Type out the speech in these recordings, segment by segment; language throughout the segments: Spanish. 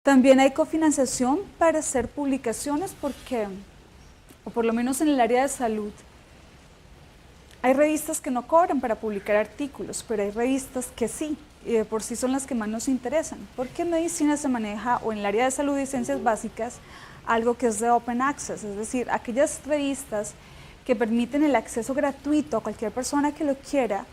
También hay cofinanciación para hacer publicaciones porque, o por lo menos en el área de salud, hay revistas que no cobran para publicar artículos, pero hay revistas que sí, y de por sí son las que más nos interesan, porque en medicina se maneja, o en el área de salud y ciencias básicas, algo que es de open access, es decir, aquellas revistas que permiten el acceso gratuito a cualquier persona que lo quiera,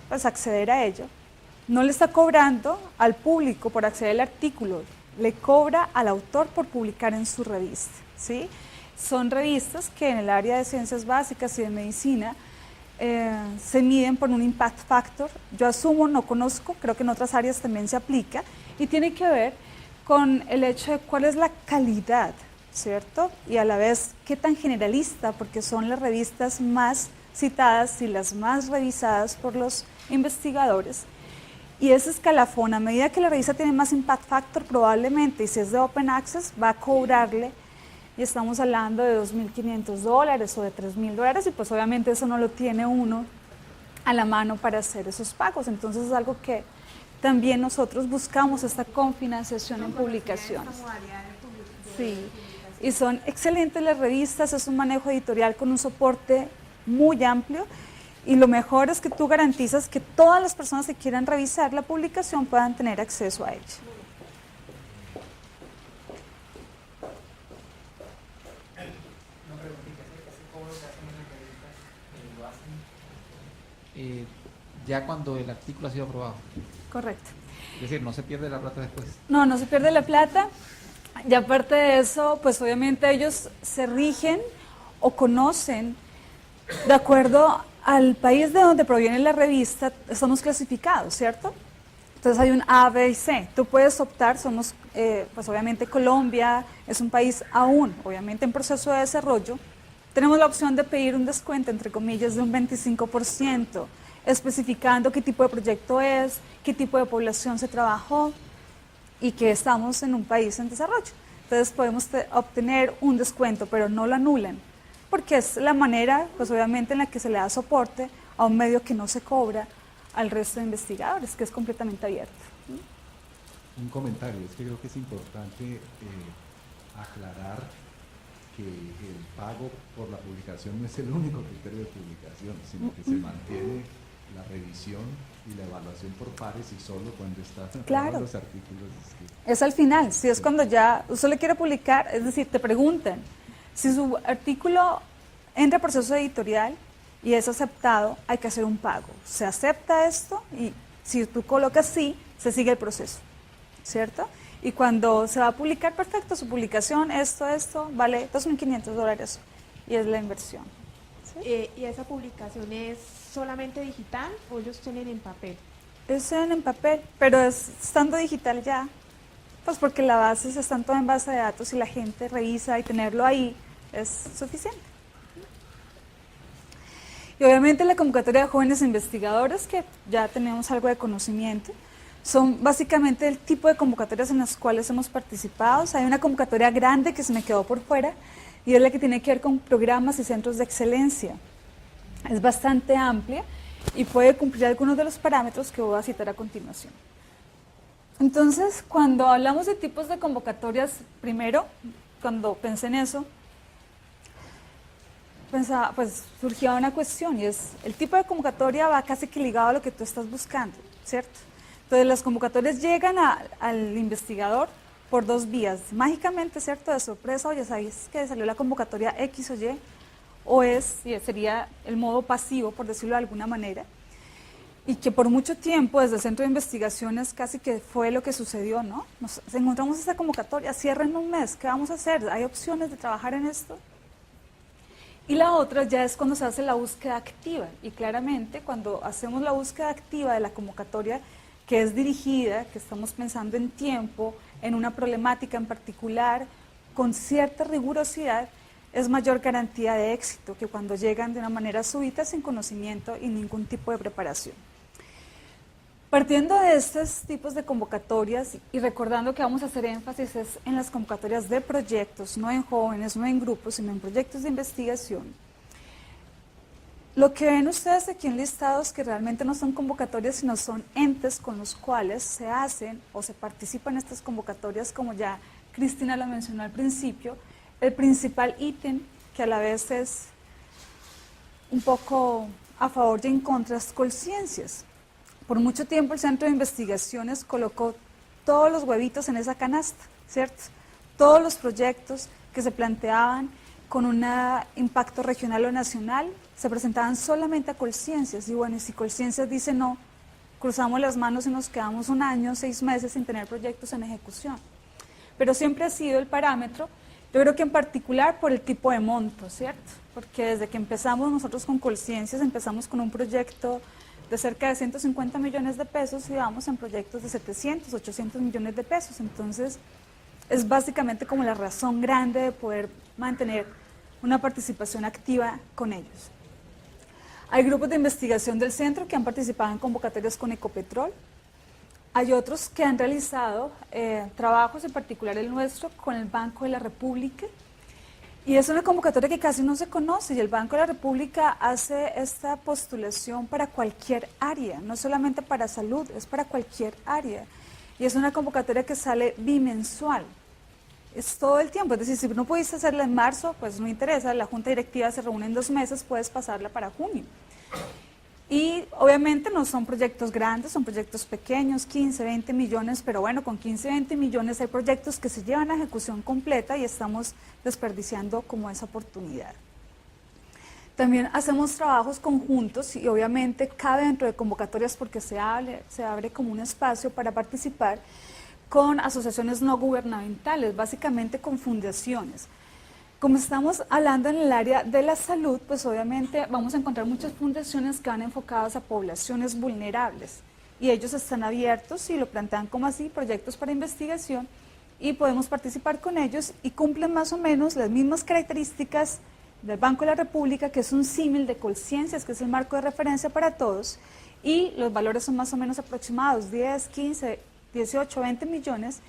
pues acceder a ello. No le está cobrando al público por acceder al artículo, le cobra al autor por publicar en su revista, ¿sí? Son revistas que en el área de ciencias básicas y de medicina se miden por un impact factor. Yo asumo, no conozco, creo que en otras áreas también se aplica, y tiene que ver con el hecho de cuál es la calidad, ¿cierto? Y a la vez qué tan generalista, porque son las revistas más citadas y las más revisadas por los investigadores. Y ese escalafón, a medida que la revista tiene más impact factor, probablemente, y si es de open access, va a cobrarle, y estamos hablando de $2.500 o de $3.000, y pues obviamente eso no lo tiene uno a la mano para hacer esos pagos. Entonces es algo que también nosotros buscamos, esta cofinanciación en publicaciones. Sí, y son excelentes las revistas, es un manejo editorial con un soporte muy amplio, y lo mejor es que tú garantizas que todas las personas que quieran revisar la publicación puedan tener acceso a ella. Ya cuando el artículo ha sido aprobado. Correcto. Es decir, no se pierde la plata después. No, no se pierde la plata. Y aparte de eso, pues obviamente ellos se rigen o conocen, de acuerdo al país de donde proviene la revista, estamos clasificados, ¿cierto? Entonces hay un A, B y C. Tú puedes optar, somos, pues obviamente Colombia es un país aún, obviamente en proceso de desarrollo. Tenemos la opción de pedir un descuento, entre comillas, de un 25%, especificando qué tipo de proyecto es, qué tipo de población se trabajó y que estamos en un país en desarrollo. Entonces podemos obtener un descuento, pero no lo anulan, porque es la manera, pues obviamente, en la que se le da soporte a un medio que no se cobra al resto de investigadores, que es completamente abierto. Un comentario, es que creo que es importante aclarar que el pago por la publicación no es el único criterio de publicación, sino que se mantiene la revisión y la evaluación por pares, y solo cuando están claro. los artículos. Es al final, si es cuando ya usted le quiere publicar, es decir, te preguntan si su artículo entra a proceso editorial y es aceptado, hay que hacer un pago. Se acepta esto y si tú colocas sí, se sigue el proceso, ¿cierto? Y cuando se va a publicar, perfecto, su publicación, esto, vale $2.500 y es la inversión. ¿Sí? ¿Y esa publicación es solamente digital o ellos tienen en papel? Es en papel, pero estando digital ya, pues porque la base está toda en base de datos y la gente revisa, y tenerlo ahí es suficiente. Y obviamente la convocatoria de jóvenes investigadores, que ya tenemos algo de conocimiento, son básicamente el tipo de convocatorias en las cuales hemos participado. O sea, hay una convocatoria grande que se me quedó por fuera, y es la que tiene que ver con programas y centros de excelencia. Es bastante amplia y puede cumplir algunos de los parámetros que voy a citar a continuación. Entonces, cuando hablamos de tipos de convocatorias, primero, cuando pensé en eso, pensaba, pues surgía una cuestión, y es, el tipo de convocatoria va casi que ligado a lo que tú estás buscando, ¿cierto? Entonces, las convocatorias llegan al investigador por dos vías, mágicamente, ¿cierto?, de sorpresa, o ya sabéis que salió la convocatoria X o Y, o sería el modo pasivo, por decirlo de alguna manera, y que por mucho tiempo desde el Centro de Investigaciones casi que fue lo que sucedió, ¿no? Nos encontramos esta convocatoria, cierra en un mes, ¿qué vamos a hacer? ¿Hay opciones de trabajar en esto? Y la otra ya es cuando se hace la búsqueda activa, y claramente cuando hacemos la búsqueda activa de la convocatoria, que es dirigida, que estamos pensando en tiempo, en una problemática en particular, con cierta rigurosidad, es mayor garantía de éxito que cuando llegan de una manera súbita, sin conocimiento y ningún tipo de preparación. Partiendo de estos tipos de convocatorias y recordando que vamos a hacer énfasis es en las convocatorias de proyectos, no en jóvenes, no en grupos, sino en proyectos de investigación, Lo que ven ustedes aquí en listados que realmente no son convocatorias, sino son entes con los cuales se hacen o se participan en estas convocatorias, como ya Cristina lo mencionó al principio. El principal ítem, que a la vez es un poco a favor y en contra, es Colciencias. Por mucho tiempo el Centro de Investigaciones colocó todos los huevitos en esa canasta, ¿cierto? Todos los proyectos que se planteaban con un impacto regional o nacional se presentaban solamente a Colciencias. Y bueno, y si Colciencias dice no, cruzamos las manos y nos quedamos un año, 6 meses sin tener proyectos en ejecución. Pero siempre ha sido el parámetro, yo creo que en particular por el tipo de monto, ¿cierto? Porque desde que empezamos nosotros con Colciencias, empezamos con un proyecto de cerca de 150 millones de pesos y vamos en proyectos de 700, 800 millones de pesos. Entonces, es básicamente como la razón grande de poder mantener una participación activa con ellos. Hay grupos de investigación del centro que han participado en convocatorias con Ecopetrol. Hay otros que han realizado trabajos, en particular el nuestro, con el Banco de la República. Y es una convocatoria que casi no se conoce y el Banco de la República hace esta postulación para cualquier área, no solamente para salud, es para cualquier área. Y es una convocatoria que sale bimensual. Es todo el tiempo, es decir, si no pudiste hacerla en marzo, pues no interesa, la junta directiva se reúne en 2 meses, puedes pasarla para junio. Y obviamente no son proyectos grandes, son proyectos pequeños, 15, 20 millones, pero bueno, con 15, 20 millones hay proyectos que se llevan a ejecución completa y estamos desperdiciando como esa oportunidad. También hacemos trabajos conjuntos y obviamente cabe dentro de convocatorias porque se abre como un espacio para participar con asociaciones no gubernamentales, básicamente con fundaciones. Como estamos hablando en el área de la salud, pues obviamente vamos a encontrar muchas fundaciones que van enfocadas a poblaciones vulnerables y ellos están abiertos y lo plantean como así, proyectos para investigación y podemos participar con ellos y cumplen más o menos las mismas características del Banco de la República, que es un símil de Colciencias, que es el marco de referencia para todos, y los valores son más o menos aproximados, 10, 15, 18, 20 millones,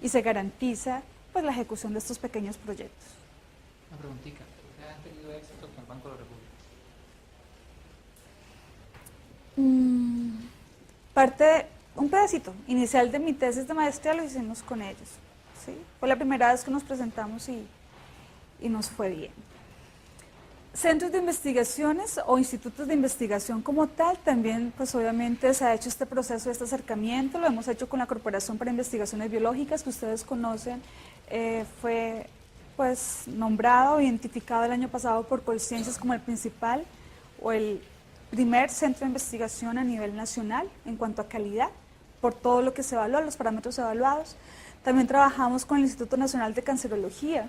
y se garantiza pues la ejecución de estos pequeños proyectos. Una preguntita, ¿ustedes han tenido éxito con el Banco de la República? Un pedacito inicial de mi tesis de maestría lo hicimos con ellos, ¿sí? Fue la primera vez que nos presentamos y nos fue bien. Centros de investigaciones o institutos de investigación como tal, también pues obviamente se ha hecho este proceso, este acercamiento, lo hemos hecho con la Corporación para Investigaciones Biológicas, que ustedes conocen, fue pues nombrado, identificado el año pasado por Colciencias como el principal o el primer centro de investigación a nivel nacional en cuanto a calidad, por todo lo que se evalúa, los parámetros evaluados. También trabajamos con el Instituto Nacional de Cancerología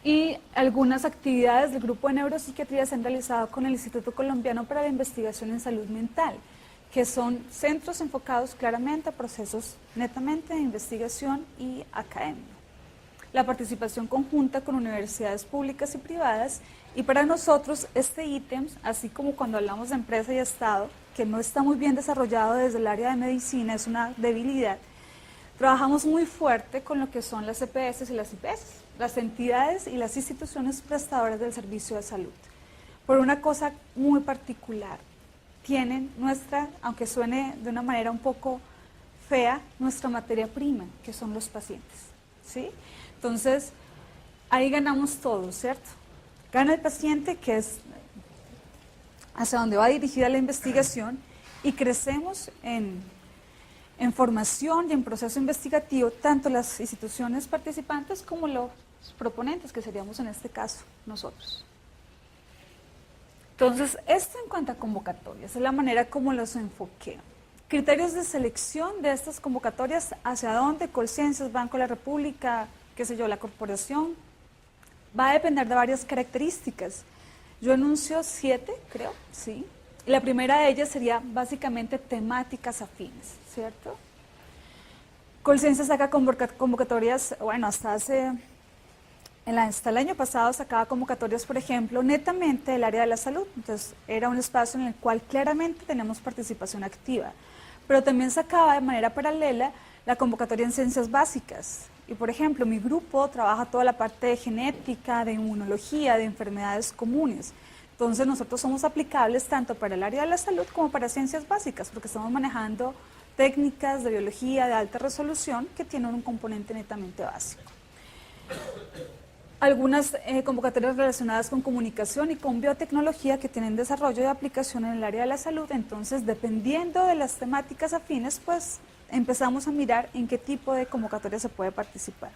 y algunas actividades del grupo de neuropsiquiatría se han realizado con el Instituto Colombiano para la Investigación en Salud Mental, que son centros enfocados claramente a procesos netamente de investigación y academia. La participación conjunta con universidades públicas y privadas, y para nosotros este ítem, así como cuando hablamos de empresa y Estado, que no está muy bien desarrollado desde el área de medicina, es una debilidad, trabajamos muy fuerte con lo que son las EPS y las IPS, las entidades y las instituciones prestadoras del servicio de salud. Por una cosa muy particular, tienen nuestra, aunque suene de una manera un poco fea, nuestra materia prima, que son los pacientes, ¿sí? Entonces, ahí ganamos todos, ¿cierto? Gana el paciente, que es hacia donde va dirigida la investigación, y crecemos en formación y en proceso investigativo, tanto las instituciones participantes como los proponentes, que seríamos en este caso nosotros. Entonces, esto en cuanto a convocatorias, es la manera como los enfoqué. Criterios de selección de estas convocatorias, hacia dónde, Colciencias, Banco de la República, qué sé yo, la corporación, va a depender de varias características. Yo enuncio 7, creo, sí. Y la primera de ellas sería básicamente temáticas afines, ¿cierto? Colciencias saca convocatorias, bueno, hasta el año pasado sacaba convocatorias, por ejemplo, netamente del área de la salud. Entonces, era un espacio en el cual claramente tenemos participación activa. Pero también sacaba de manera paralela la convocatoria en ciencias básicas. Y, por ejemplo, mi grupo trabaja toda la parte de genética, de inmunología, de enfermedades comunes. Entonces nosotros somos aplicables tanto para el área de la salud como para ciencias básicas, porque estamos manejando técnicas de biología de alta resolución que tienen un componente netamente básico. Algunas convocatorias relacionadas con comunicación y con biotecnología que tienen desarrollo de aplicación en el área de la salud, entonces dependiendo de las temáticas afines, pues empezamos a mirar en qué tipo de convocatoria se puede participar.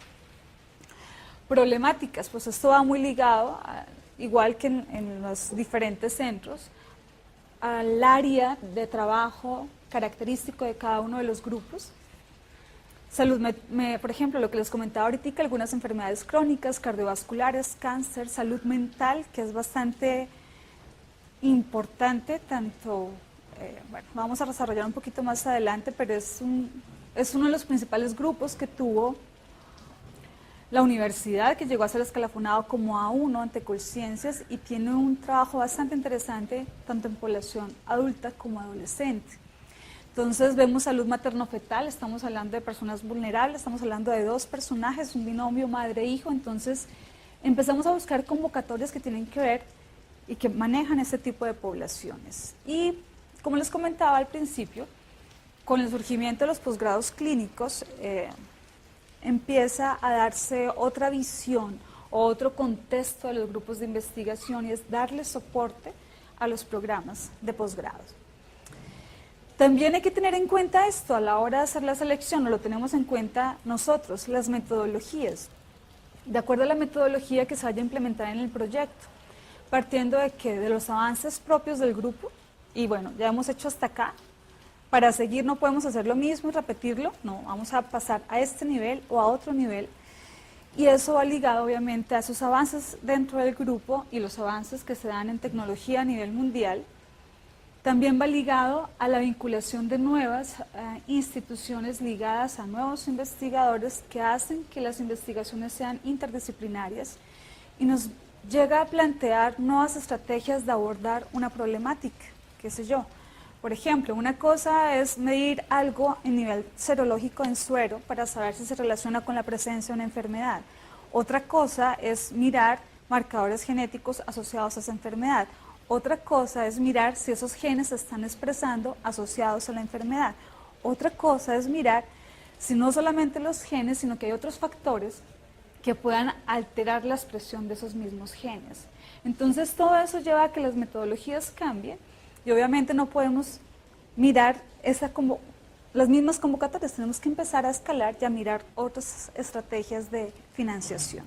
Problemáticas, pues esto va muy ligado, igual que en los diferentes centros, al área de trabajo característico de cada uno de los grupos. Salud, por ejemplo, lo que les comentaba ahorita, algunas enfermedades crónicas, cardiovasculares, cáncer, salud mental, que es bastante importante, tanto, bueno, vamos a desarrollar un poquito más adelante, pero es uno de los principales grupos que tuvo la universidad, que llegó a ser escalafonado como A1 ante Colciencias y tiene un trabajo bastante interesante, tanto en población adulta como adolescente. Entonces vemos salud materno-fetal, estamos hablando de personas vulnerables, estamos hablando de dos personajes, un binomio madre-hijo, entonces empezamos a buscar convocatorias que tienen que ver y que manejan este tipo de poblaciones. Y como les comentaba al principio, con el surgimiento de los posgrados clínicos, empieza a darse otra visión o otro contexto de los grupos de investigación y es darle soporte a los programas de posgrados. También hay que tener en cuenta esto a la hora de hacer la selección, o lo tenemos en cuenta nosotros, las metodologías. De acuerdo a la metodología que se vaya a implementar en el proyecto, partiendo de que de los avances propios del grupo, y bueno, ya hemos hecho hasta acá, para seguir no podemos hacer lo mismo y repetirlo, no, vamos a pasar a este nivel o a otro nivel, y eso va ligado obviamente a esos avances dentro del grupo y los avances que se dan en tecnología a nivel mundial. También va ligado a la vinculación de nuevas instituciones ligadas a nuevos investigadores que hacen que las investigaciones sean interdisciplinarias y nos llega a plantear nuevas estrategias de abordar una problemática, qué sé yo. Por ejemplo, una cosa es medir algo en nivel serológico en suero para saber si se relaciona con la presencia de una enfermedad. Otra cosa es mirar marcadores genéticos asociados a esa enfermedad. Otra cosa es mirar si esos genes se están expresando asociados a la enfermedad. Otra cosa es mirar si no solamente los genes, sino que hay otros factores que puedan alterar la expresión de esos mismos genes. Entonces todo eso lleva a que las metodologías cambien y obviamente no podemos mirar las mismas convocatorias, tenemos que empezar a escalar y a mirar otras estrategias de financiación.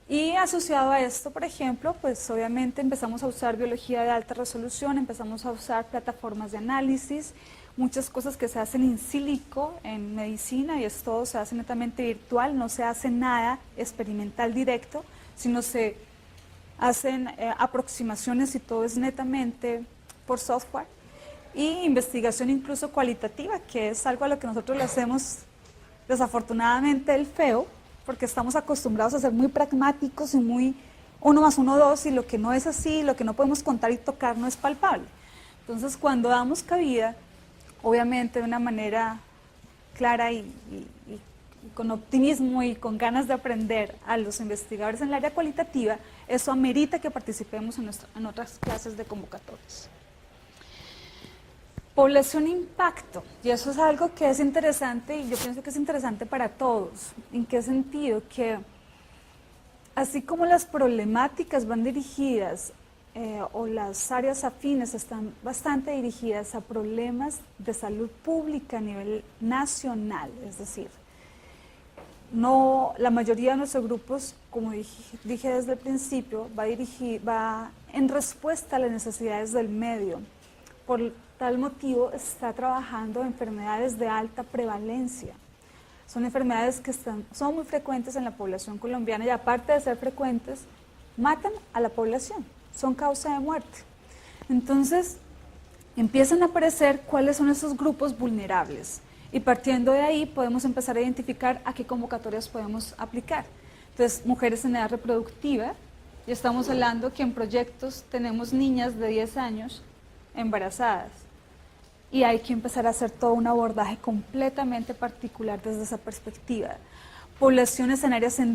Y asociado a esto, por ejemplo, pues obviamente empezamos a usar biología de alta resolución, empezamos a usar plataformas de análisis, muchas cosas que se hacen in silico en medicina y todo se hace netamente virtual, no se hace nada experimental directo, sino se hacen aproximaciones y todo es netamente por software. Y investigación incluso cualitativa, que es algo a lo que nosotros le hacemos desafortunadamente el feo, porque estamos acostumbrados a ser muy pragmáticos y muy 1 más 1, 2, y lo que no es así, lo que no podemos contar y tocar no es palpable. Entonces, cuando damos cabida, obviamente de una manera clara y con optimismo y con ganas de aprender a los investigadores en el área cualitativa, eso amerita que participemos en otras clases de convocatorias. Población impacto, y eso es algo que es interesante y yo pienso que es interesante para todos. ¿En qué sentido? Que así como las problemáticas van dirigidas o las áreas afines están bastante dirigidas a problemas de salud pública a nivel nacional, es decir, no, la mayoría de nuestros grupos, como dije desde el principio, va en respuesta a las necesidades del medio. Por tal motivo está trabajando en enfermedades de alta prevalencia. Son enfermedades que son muy frecuentes en la población colombiana y aparte de ser frecuentes, matan a la población, son causa de muerte. Entonces, empiezan a aparecer cuáles son esos grupos vulnerables y partiendo de ahí podemos empezar a identificar a qué convocatorias podemos aplicar. Entonces, mujeres en edad reproductiva, y estamos hablando que en proyectos tenemos niñas de 10 años embarazadas y hay que empezar a hacer todo un abordaje completamente particular desde esa perspectiva. Poblaciones en áreas endémicas,